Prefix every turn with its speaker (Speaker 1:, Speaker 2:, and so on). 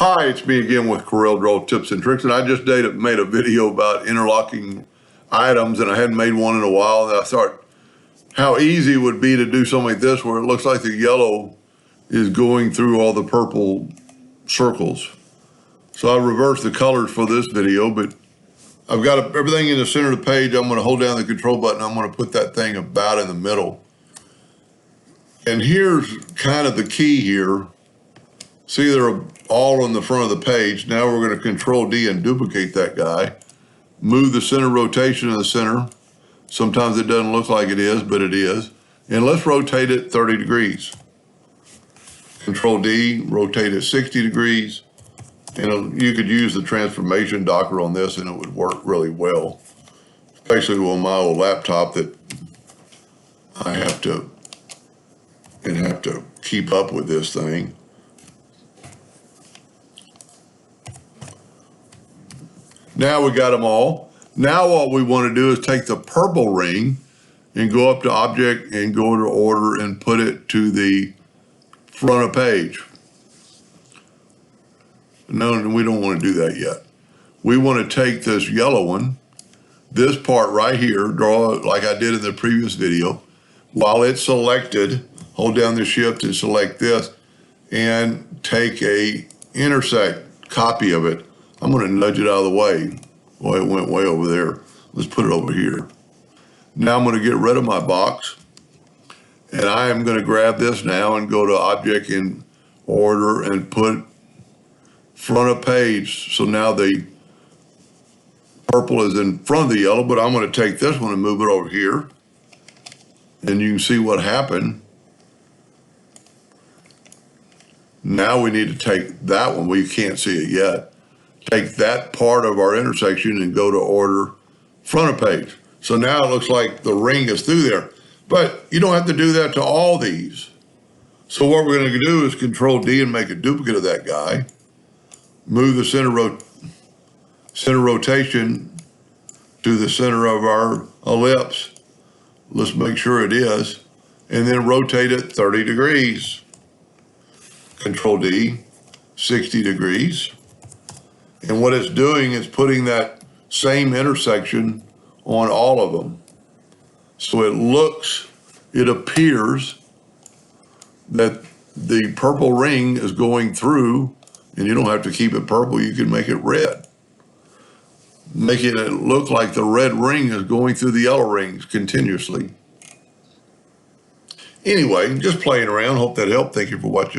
Speaker 1: Hi, it's me again with Corel Draw Tips and Tricks, and I just made a video about interlocking items, and I hadn't made one in a while, and I thought how easy it would be to do something like this where it looks like the yellow is going through all the purple circles. So I reversed the colors for this video, but I've got everything in the center of the page. I'm going to hold down the control button. I'm going to put that thing about in the middle. And here's kind of the key here. See, they're all on the front of the page. Now we're going to Control D and duplicate that guy. Move the center rotation in the center. Sometimes it doesn't look like it is, but it is. And let's rotate it 30 degrees. Control D, rotate it 60 degrees. And you could use the transformation docker on this and it would work really well. Especially on my old laptop that I have to keep up with this thing. Now we got them all. Now what we want to do is take the purple ring and go up to Object and go to Order and put it to the front of page. No, we don't want to do that yet. We want to take this yellow one, this part right here, draw it like I did in the previous video. While it's selected, hold down the Shift and select this and take a intersect copy of it. I'm going to nudge it out of the way. Boy, it went way over there. Let's put it over here. Now I'm going to get rid of my box. And I am going to grab this now and go to Object and Order and put front of page. So now the purple is in front of the yellow, but I'm going to take this one and move it over here. And you can see what happened. Now we need to take that one. We can't see it yet. Take that part of our intersection and go to Order, front of page. So now it looks like the ring is through there. But you don't have to do that to all these. So what we're going to do is Control D and make a duplicate of that guy. Move the center rotation to the center of our ellipse. Let's make sure it is. And then rotate it 30 degrees. Control D, 60 degrees. And what it's doing is putting that same intersection on all of them. So it appears that the purple ring is going through, and you don't have to keep it purple, you can make it red. Making it look like the red ring is going through the yellow rings continuously. Anyway, just playing around. Hope that helped. Thank you for watching.